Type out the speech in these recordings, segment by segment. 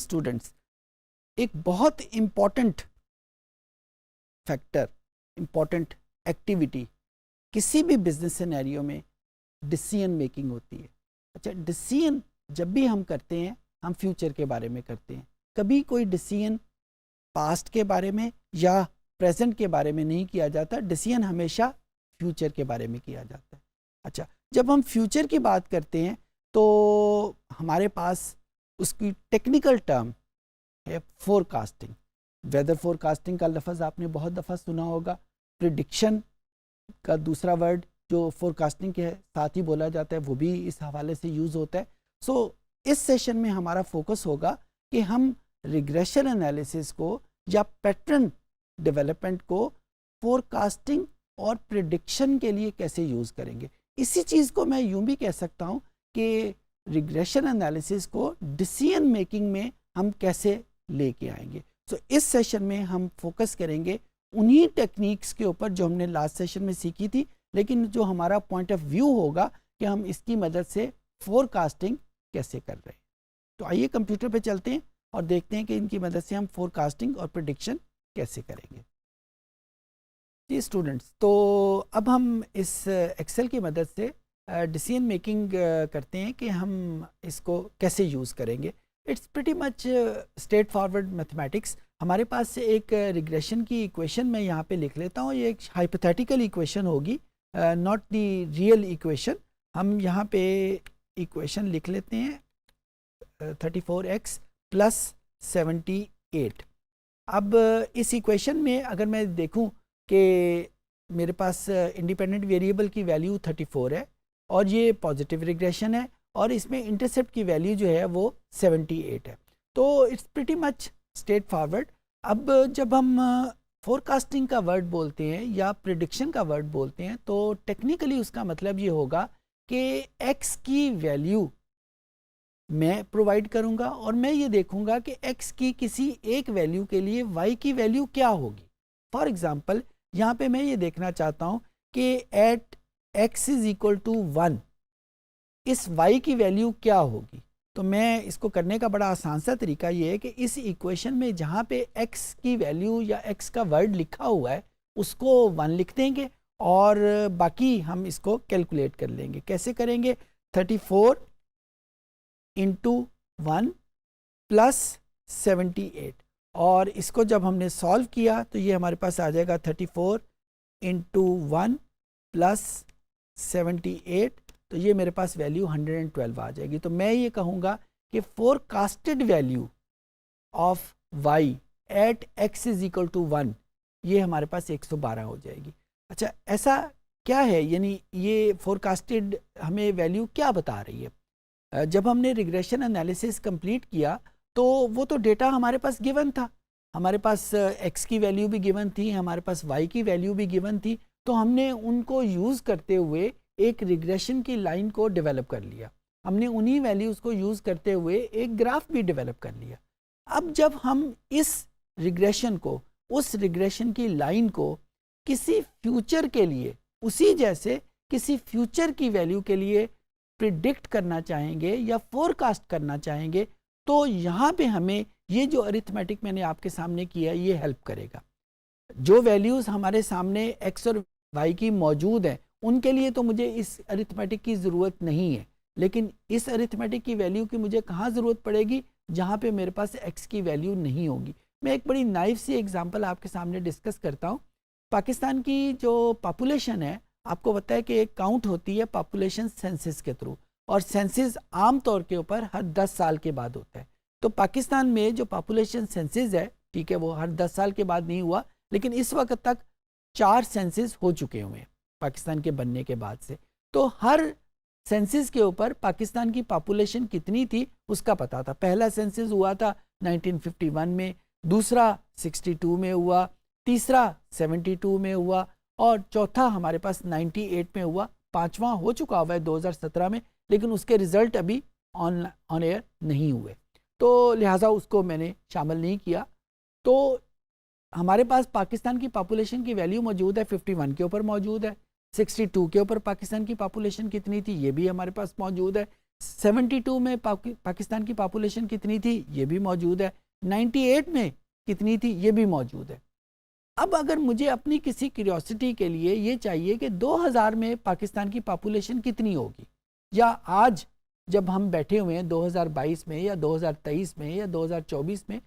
Students, एक बहुत important factor, important activity किसी भी बिजनेस सिनेरियो में डिसीजन मेकिंग होती है। अच्छा, डिसीजन जब भी हम करते हैं हम फ्यूचर के बारे में करते हैं, कभी कोई डिसीजन पास्ट के बारे में या प्रेजेंट के बारे में नहीं किया जाता, डिसीजन हमेशा फ्यूचर के बारे में किया जाता है। अच्छा, जब हम फ्यूचर की बात करते हैं तो हमारे पास उसकी टेक्निकल टर्म है फोरकास्टिंग। वेदर फोरकास्टिंग का लफ्ज़ आपने बहुत दफ़ा सुना होगा। प्रिडिक्शन का दूसरा वर्ड जो फोरकास्टिंग के साथ ही बोला जाता है वो भी इस हवाले से यूज़ होता है। सो इस सेशन में हमारा फोकस होगा कि हम रिग्रेशन एनालिसिस को या पैटर्न डेवलपमेंट को फोरकास्टिंग और प्रिडिक्शन के लिए कैसे यूज़ करेंगे। इसी चीज़ को मैं यूँ भी कह सकता हूँ कि रिग्रेशन एनालिसिस को डिसीजन मेकिंग में हम कैसे लेके आएंगे। सो इस सेशन में हम फोकस करेंगे उन्हीं टेक्निक्स के ऊपर जो हमने लास्ट सेशन में सीखी थी, लेकिन जो हमारा पॉइंट ऑफ व्यू होगा कि हम इसकी मदद से फोरकास्टिंग कैसे कर रहे हैं। तो आइए कंप्यूटर पे चलते हैं और देखते हैं कि इनकी मदद से हम फोरकास्टिंग और प्रेडिक्शन कैसे करेंगे। जी स्टूडेंट्स, तो अब हम इस एक्सेल की मदद से डिसीजन मेकिंग करते हैं कि हम इसको कैसे यूज़ करेंगे। It's pretty much straight forward mathematics. हमारे पास से एक रिग्रेशन की इक्वेशन मैं यहाँ पे लिख लेता हूँ। ये एक हाइपोथेटिकल इक्वेशन होगी, नॉट द रियल इक्वेशन। हम यहाँ पे इक्वेशन लिख लेते हैं 34x प्लस 78। अब इस इक्वेशन में अगर मैं देखूँ कि मेरे पास इंडिपेंडेंट वेरिएबल की वैल्यू 34 है और ये पॉजिटिव रिग्रेशन है और इसमें इंटरसेप्ट की वैल्यू जो है वो 78 है, तो it's pretty much straight forward. अब जब हम फोरकास्टिंग का वर्ड बोलते हैं या प्रिडिक्शन का वर्ड बोलते हैं तो टेक्निकली उसका मतलब ये होगा कि x की वैल्यू मैं प्रोवाइड करूंगा और मैं ये देखूंगा कि x की किसी एक वैल्यू के लिए y की वैल्यू क्या होगी। फॉर एग्जांपल यहाँ पे मैं ये देखना चाहता हूँ कि at x is equal to 1 is y की वैल्यू क्या होगी। तो मैं इसको करने का बड़ा आसान सा तरीका ये है कि इस इक्वेशन में जहाँ पे x की वैल्यू या x का वर्ड लिखा हुआ है उसको 1 लिख देंगे और बाकी हम इसको कैलकुलेट कर लेंगे। कैसे करेंगे? 34 इंटू 1 प्लस 78, और इसको जब हमने सॉल्व किया तो ये हमारे पास आ जाएगा 34 इंटू 1 प्लस 78, तो ये मेरे पास वैल्यू 112 आ जाएगी। तो मैं ये कहूँगा कि forecasted value of y at x is equal to 1 ये हमारे पास 112 हो जाएगी। अच्छा, ऐसा क्या है, यानी ये फोरकास्टेड हमें वैल्यू क्या बता रही है? जब हमने रिग्रेशन एनालिसिस कंप्लीट किया तो वो तो डेटा हमारे पास गिवन था, हमारे पास x की वैल्यू भी गिवन थी, हमारे पास y की वैल्यू भी गिवन थी, तो हमने उनको यूज़ करते हुए एक रिग्रेशन की लाइन को डेवलप कर लिया। हमने उन्हीं वैल्यूज़ को यूज़ करते हुए एक ग्राफ भी डेवलप कर लिया। अब जब हम इस रिग्रेशन को, उस रिग्रेशन की लाइन को किसी फ्यूचर के लिए, उसी जैसे किसी फ्यूचर की वैल्यू के लिए प्रिडिक्ट करना चाहेंगे या फोरकास्ट करना चाहेंगे, तो यहाँ पे हमें ये जो अरिथमेटिक मैंने आपके सामने किया ये हेल्प करेगा। जो वैल्यूज़ हमारे सामने x और y की मौजूद हैं उनके लिए तो मुझे इस अरिथमेटिक की ज़रूरत नहीं है, लेकिन इस अरिथमेटिक की वैल्यू की मुझे कहाँ ज़रूरत पड़ेगी? जहाँ पे मेरे पास x की वैल्यू नहीं होगी। मैं एक बड़ी नाइफ सी एग्जांपल आपके सामने डिस्कस करता हूँ। पाकिस्तान की जो पॉपुलेशन है, आपको पता है कि एक काउंट होती है पॉपुलेशन सेंसस के थ्रू, और सेंसस आम तौर के ऊपर हर 10 साल के बाद होता है। तो पाकिस्तान में जो पॉपुलेशन सेंसस है, ठीक है, वो हर 10 साल के बाद नहीं हुआ, लेकिन इस वक्त तक 4 सेंसस हो चुके हुए हैं पाकिस्तान के बनने के बाद से। तो हर सेंसस के ऊपर पाकिस्तान की पॉपुलेशन कितनी थी उसका पता था। पहला सेंसस हुआ था 1951 में, दूसरा 62 में हुआ, तीसरा 72 में हुआ और चौथा हमारे पास 98 में हुआ, पांचवा हो चुका हुआ है 2017 में, लेकिन उसके रिजल्ट अभी ऑन एयर नहीं हुए, तो लिहाजा उसको मैंने शामिल नहीं किया। तो हमारे पास पाकिस्तान की पॉपुलेशन की वैल्यू मौजूद है, 51 के ऊपर मौजूद है, 62 के ऊपर पाकिस्तान की पॉपुलेशन कितनी थी ये भी हमारे पास मौजूद है, 72 में पाकिस्तान की पॉपुलेशन कितनी थी, ये भी मौजूद है। 98 में कितनी थी, ये भी मौजूद है। अब अगर मुझे अपनी किसी क्यूरियोसिटी के लिए ये चाहिए कि 2000 में पाकिस्तान की पॉपुलेशन कितनी होगी, या आज जब हम बैठे हुए हैं 2022 में या 2023 में या 2024 में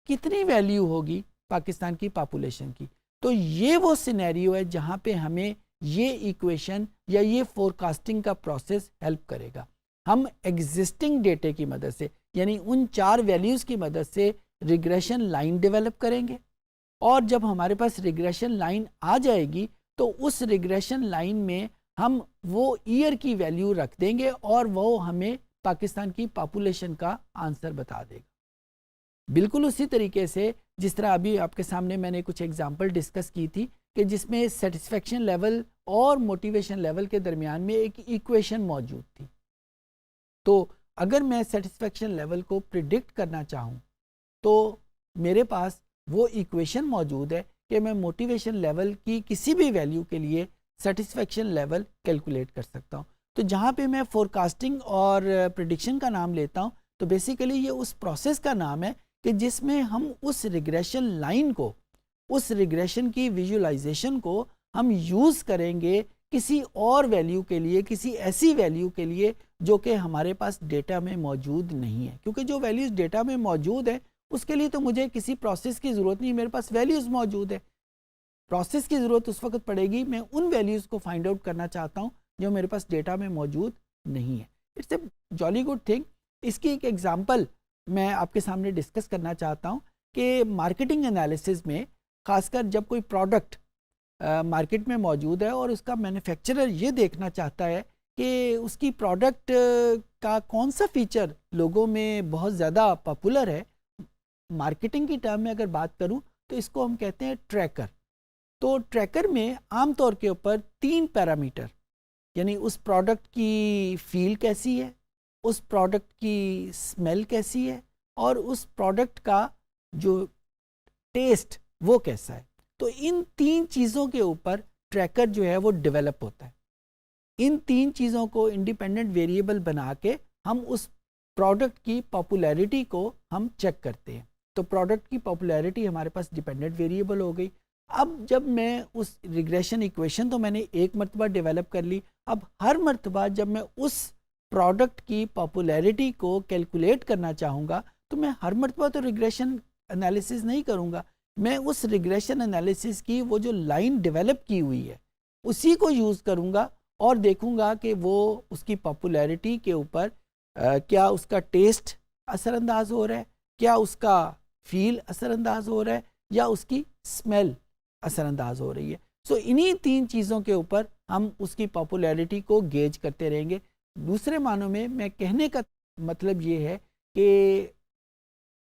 कितनी वैल्यू होगी पाकिस्तान की पॉपुलेशन की, तो ये वो सिनेरियो है जहाँ पे हमें ये इक्वेशन या ये फोरकास्टिंग का प्रोसेस हेल्प करेगा। हम एग्जिस्टिंग डेटे की मदद से, यानी उन 4 वैल्यूज़ की मदद से रिग्रेशन लाइन डेवलप करेंगे, और जब हमारे पास रिग्रेशन लाइन आ जाएगी तो उस रिग्रेशन लाइन में हम वो ईयर की वैल्यू रख देंगे और वो हमें पाकिस्तान की पॉपुलेशन का आंसर बता देगा। बिल्कुल उसी तरीके से जिस तरह अभी आपके सामने मैंने कुछ एग्जांपल डिस्कस की थी कि जिसमें सेटिस्फेक्शन लेवल और मोटिवेशन लेवल के दरमियान में एक इक्वेशन मौजूद थी। तो अगर मैं सेटिस्फेक्शन लेवल को प्रिडिक्ट करना चाहूँ तो मेरे पास वो इक्वेशन मौजूद है कि मैं मोटिवेशन लेवल की किसी भी वैल्यू के लिए सेटिस्फेक्शन लेवल कैलकुलेट कर सकता हूँ। तो जहाँ पे मैं फोरकास्टिंग और प्रिडिक्शन का नाम लेता हूँ तो बेसिकली ये उस प्रोसेस का नाम है कि जिसमें हम उस रिग्रेशन लाइन को, उस रिग्रेशन की विजुअलाइजेशन को हम यूज़ करेंगे किसी और वैल्यू के लिए, किसी ऐसी वैल्यू के लिए जो कि हमारे पास डेटा में मौजूद नहीं है। क्योंकि जो वैल्यूज़ डेटा में मौजूद है उसके लिए तो मुझे किसी प्रोसेस की ज़रूरत नहीं, मेरे पास वैल्यूज़ मौजूद है। प्रोसेस की ज़रूरत उस वक्त पड़ेगी मैं उन वैल्यूज़ को फाइंड आउट करना चाहता हूँ जो मेरे पास डेटा में मौजूद नहीं है। It's a jolly good thing. इसकी एक एग्जांपल मैं आपके सामने डिस्कस करना चाहता हूँ कि मार्केटिंग एनालिसिस में खासकर जब कोई प्रोडक्ट मार्केट में मौजूद है और उसका मैन्युफैक्चरर ये देखना चाहता है कि उसकी प्रोडक्ट का कौन सा फीचर लोगों में बहुत ज़्यादा पॉपुलर है, मार्केटिंग की टर्म में अगर बात करूं तो इसको हम कहते हैं ट्रैकर। तो ट्रैकर में आमतौर के ऊपर 3 पैरामीटर, यानी उस प्रोडक्ट की फील कैसी है, उस प्रोडक्ट की स्मेल कैसी है और उस प्रोडक्ट का जो टेस्ट वो कैसा है, तो इन 3 चीज़ों के ऊपर ट्रैकर जो है वो डेवलप होता है। इन 3 चीज़ों को इंडिपेंडेंट वेरिएबल बना के हम उस प्रोडक्ट की पॉपुलैरिटी को हम चेक करते हैं। तो प्रोडक्ट की पॉपुलैरिटी हमारे पास डिपेंडेंट वेरिएबल हो गई। अब जब मैं उस रिग्रेशन इक्वेशन तो मैंने एक मरतबा डेवलप कर ली, अब हर मरतबा जब मैं उस प्रोडक्ट की पॉपुलैरिटी को कैलकुलेट करना चाहूँगा तो मैं हर मरतबा तो रिग्रेशन एनालिसिस नहीं करूँगा, मैं उस रिग्रेशन एनालिसिस की वो जो लाइन डेवलप की हुई है उसी को यूज़ करूँगा और देखूँगा कि वो उसकी पॉपुलैरिटी के ऊपर क्या उसका टेस्ट असरअंदाज हो रहा है, क्या उसका फील असरअंदाज हो रहा है या उसकी स्मेल असरअंदाज हो रही है। सो इन्हीं 3 चीज़ों के ऊपर हम उसकी पॉपुलैरिटी को गेज करते रहेंगे। दूसरे मानों में मैं कहने का मतलब ये है कि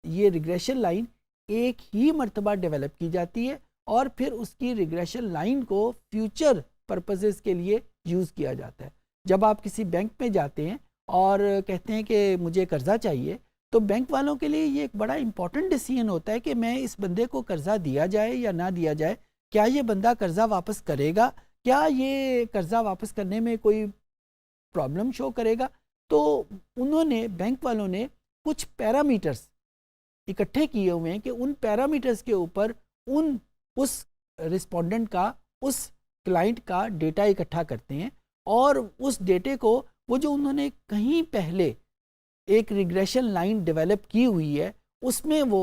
ये रिग्रेशन लाइन एक ही मर्तबा डेवलप की जाती है और फिर उसकी रिग्रेशन लाइन को फ्यूचर पर्पसेस के लिए यूज़ किया जाता है। जब आप किसी बैंक में जाते हैं और कहते हैं कि मुझे कर्ज़ा चाहिए, तो बैंक वालों के लिए ये एक बड़ा इंपॉर्टेंट डिसीजन होता है कि मैं इस बंदे को कर्ज़ा दिया जाए या ना दिया जाए, क्या ये बंदा कर्ज़ा वापस करेगा, क्या ये कर्ज़ा वापस करने में कोई प्रॉब्लम शो करेगा। तो उन्होंने, बैंक वालों ने कुछ पैरामीटर्स इकट्ठे किए हुए हैं कि उन पैरामीटर्स के ऊपर उस रिस्पोंडेंट का, उस क्लाइंट का डेटा इकट्ठा करते हैं और उस डेटे को वो जो उन्होंने कहीं पहले एक रिग्रेशन लाइन डेवलप की हुई है उसमें वो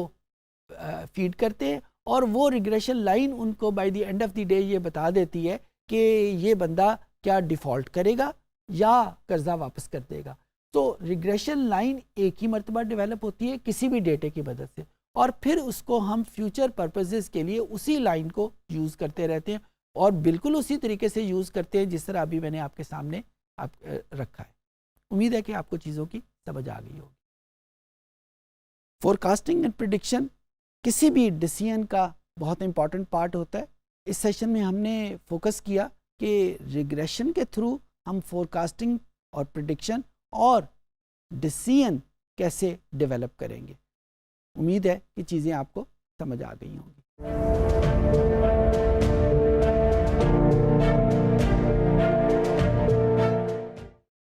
फीड करते हैं और वो रिग्रेशन लाइन उनको by the end of the day ये बता देती है कि ये बंदा क्या डिफ़ॉल्ट करेगा या कर्ज़ा वापस कर देगा। तो रिग्रेशन लाइन एक ही मरतबा डेवलप होती है किसी भी डेटे की मदद से और फिर उसको हम फ्यूचर पर्पसेस के लिए उसी लाइन को यूज़ करते रहते हैं और बिल्कुल उसी तरीके से यूज़ करते हैं जिस तरह अभी मैंने आपके सामने रखा है। उम्मीद है कि आपको चीज़ों की समझ आ गई होगी। फोरकास्टिंग एंड प्रिडिक्शन किसी भी डिसीजन का बहुत इंपॉर्टेंट पार्ट होता है। इस सेशन में हमने फोकस किया कि रिग्रेशन के थ्रू हम फोरकास्टिंग और प्रिडिक्शन और डिसीजन कैसे डेवलप करेंगे। उम्मीद है कि चीज़ें आपको समझ आ गई होंगी।